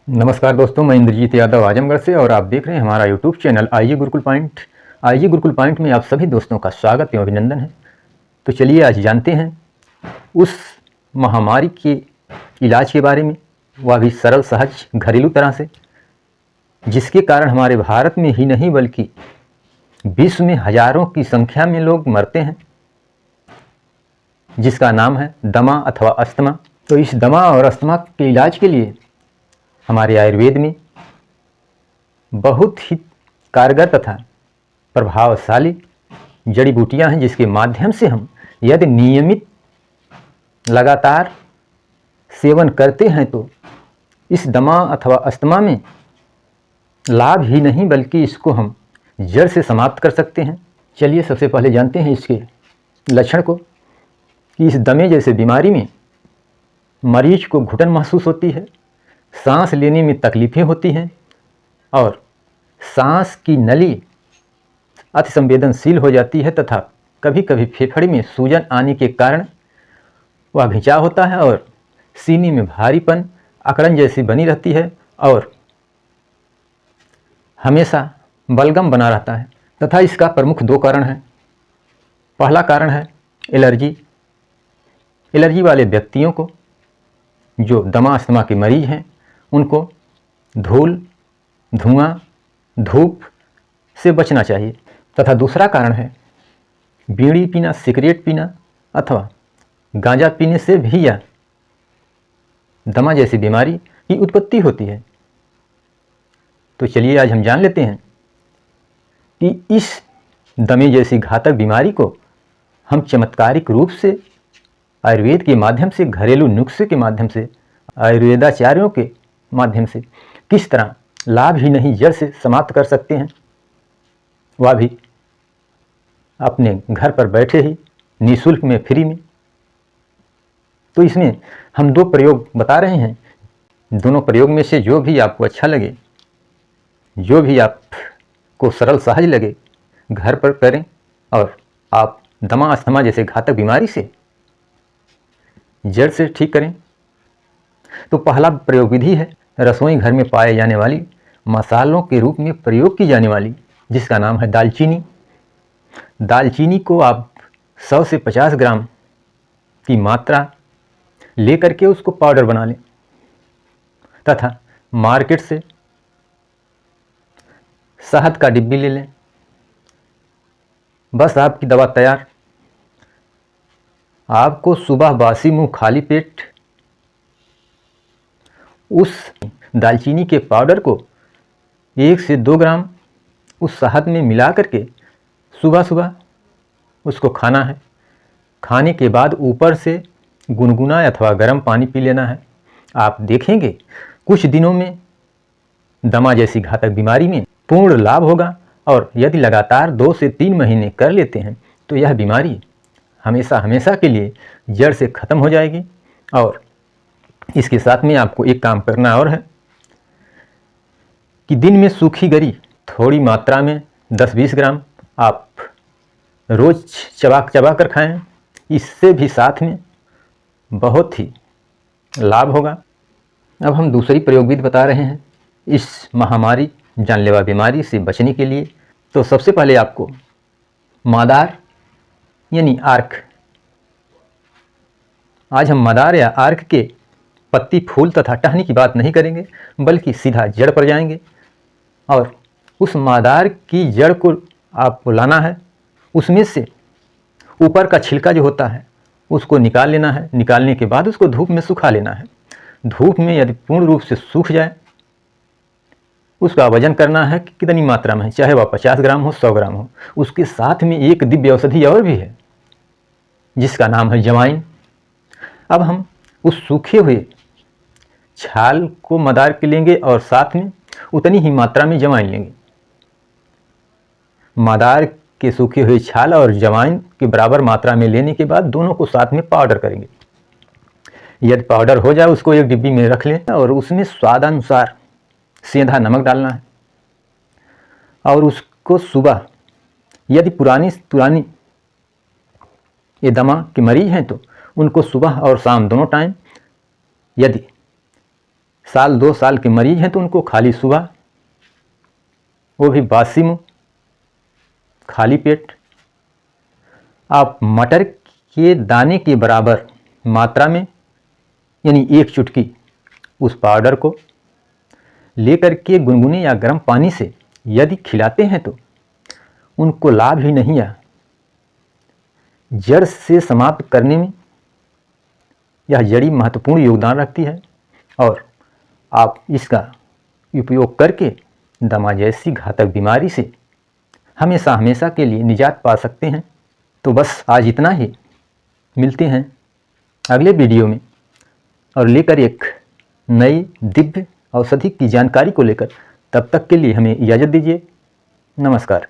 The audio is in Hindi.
नमस्कार दोस्तों, मैं इंद्रजीत यादव आजमगढ़ से और आप देख रहे हैं हमारा यूट्यूब चैनल आइए गुरुकुल पॉइंट। आइए गुरुकुल पॉइंट में आप सभी दोस्तों का स्वागत एवं अभिनंदन है। तो चलिए आज जानते हैं उस महामारी के इलाज के बारे में, वह भी सरल सहज घरेलू तरह से, जिसके कारण हमारे भारत में ही नहीं बल्कि विश्व में हजारों की संख्या में लोग मरते हैं, जिसका नाम है दमा अथवा अस्थमा। तो इस दमा और अस्थमा के इलाज के लिए हमारे आयुर्वेद में बहुत ही कारगर तथा प्रभावशाली जड़ी बूटियां हैं, जिसके माध्यम से हम यदि नियमित लगातार सेवन करते हैं तो इस दमा अथवा अस्थमा में लाभ ही नहीं बल्कि इसको हम जड़ से समाप्त कर सकते हैं। चलिए सबसे पहले जानते हैं इसके लक्षण को, कि इस दमे जैसे बीमारी में मरीज को घुटन महसूस होती है, सांस लेने में तकलीफ़ें होती हैं और सांस की नली अति संवेदनशील हो जाती है तथा कभी कभी फेफड़े में सूजन आने के कारण वह खिंचाव होता है और सीने में भारीपन अकड़न जैसी बनी रहती है और हमेशा बलगम बना रहता है। तथा इसका प्रमुख दो कारण हैं। पहला कारण है एलर्जी। एलर्जी वाले व्यक्तियों को, जो दमा अस्थमा के मरीज हैं, उनको धूल, धुआं, धूप से बचना चाहिए। तथा दूसरा कारण है बीड़ी पीना, सिगरेट पीना अथवा गांजा पीने से भी यह दमा जैसी बीमारी की उत्पत्ति होती है। तो चलिए आज हम जान लेते हैं कि इस दमे जैसी घातक बीमारी को हम चमत्कारिक रूप से आयुर्वेद के माध्यम से, घरेलू नुस्खे के माध्यम से, आयुर्वेदाचार्यों के माध्यम से किस तरह लाभ ही नहीं जड़ से समाप्त कर सकते हैं, वह भी अपने घर पर बैठे ही निःशुल्क में, फ्री में। तो इसमें हम दो प्रयोग बता रहे हैं। दोनों प्रयोग में से जो भी आपको अच्छा लगे, जो भी आपको सरल सहज लगे, घर पर करें और आप दमा अस्थमा जैसे घातक बीमारी से जड़ से ठीक करें। तो पहला प्रयोग विधि है रसोई घर में पाए जाने वाली मसालों के रूप में प्रयोग की जाने वाली, जिसका नाम है दालचीनी। दालचीनी को आप 100 से 50 ग्राम की मात्रा लेकर के उसको पाउडर बना लें तथा मार्केट से शहद का डिब्बी ले लें। बस आपकी दवा तैयार। आपको सुबह बासी मुंह खाली पेट उस दालचीनी के पाउडर को 1 से 2 ग्राम उस शहद में मिला करके सुबह सुबह उसको खाना है। खाने के बाद ऊपर से गुनगुना अथवा गर्म पानी पी लेना है। आप देखेंगे कुछ दिनों में दमा जैसी घातक बीमारी में पूर्ण लाभ होगा और यदि लगातार 2 से 3 महीने कर लेते हैं तो यह बीमारी हमेशा हमेशा के लिए जड़ से ख़त्म हो जाएगी। और इसके साथ में आपको एक काम करना और है कि दिन में सूखी गरी थोड़ी मात्रा में 10-20 ग्राम आप रोज़ चबा कर खाएं। इससे भी साथ में बहुत ही लाभ होगा। अब हम दूसरी प्रयोग विधि बता रहे हैं इस महामारी, जानलेवा बीमारी से बचने के लिए। तो सबसे पहले आपको मादार यानी आर्क, आज हम मादार या आर्क के पत्ती, फूल तथा टहनी की बात नहीं करेंगे, बल्कि सीधा जड़ पर जाएंगे और उस मादार की जड़ को आपको लाना है। उसमें से ऊपर का छिलका जो होता है उसको निकाल लेना है। निकालने के बाद उसको धूप में सुखा लेना है। धूप में यदि पूर्ण रूप से सूख जाए, उसका वजन करना है कि कितनी मात्रा में है, चाहे वह 50 ग्राम हो, 100 ग्राम हो। उसके साथ में एक दिव्य औषधि और भी है, जिसका नाम है जवाइन। अब हम उस सूखे हुए छाल को मदार के लेंगे और साथ में उतनी ही मात्रा में जवाइन लेंगे। मदार के सूखे हुए छाल और जवाइन के बराबर मात्रा में लेने के बाद दोनों को साथ में पाउडर करेंगे। यदि पाउडर हो जाए उसको एक डिब्बी में रख लें और उसमें स्वादानुसार सेंधा नमक डालना है और उसको सुबह, यदि पुरानी ये दमा के मरीज हैं तो उनको सुबह और शाम दोनों टाइम यदि साल 2 साल के मरीज हैं तो उनको खाली सुबह, वो भी बासी मुँह, खाली पेट, आप मटर के दाने के बराबर मात्रा में यानी 1 चुटकी उस पाउडर को लेकर के गुनगुने या गर्म पानी से यदि खिलाते हैं तो उनको लाभ ही नहीं या जड़ से समाप्त करने में यह जड़ी महत्वपूर्ण योगदान रखती है और आप इसका उपयोग करके दमा जैसी घातक बीमारी से हमेशा हमेशा के लिए निजात पा सकते हैं। तो बस आज इतना ही, मिलते हैं अगले वीडियो में और लेकर एक नई दिव्य औषधि की जानकारी को लेकर। तब तक के लिए हमें इजाज़त दीजिए। नमस्कार।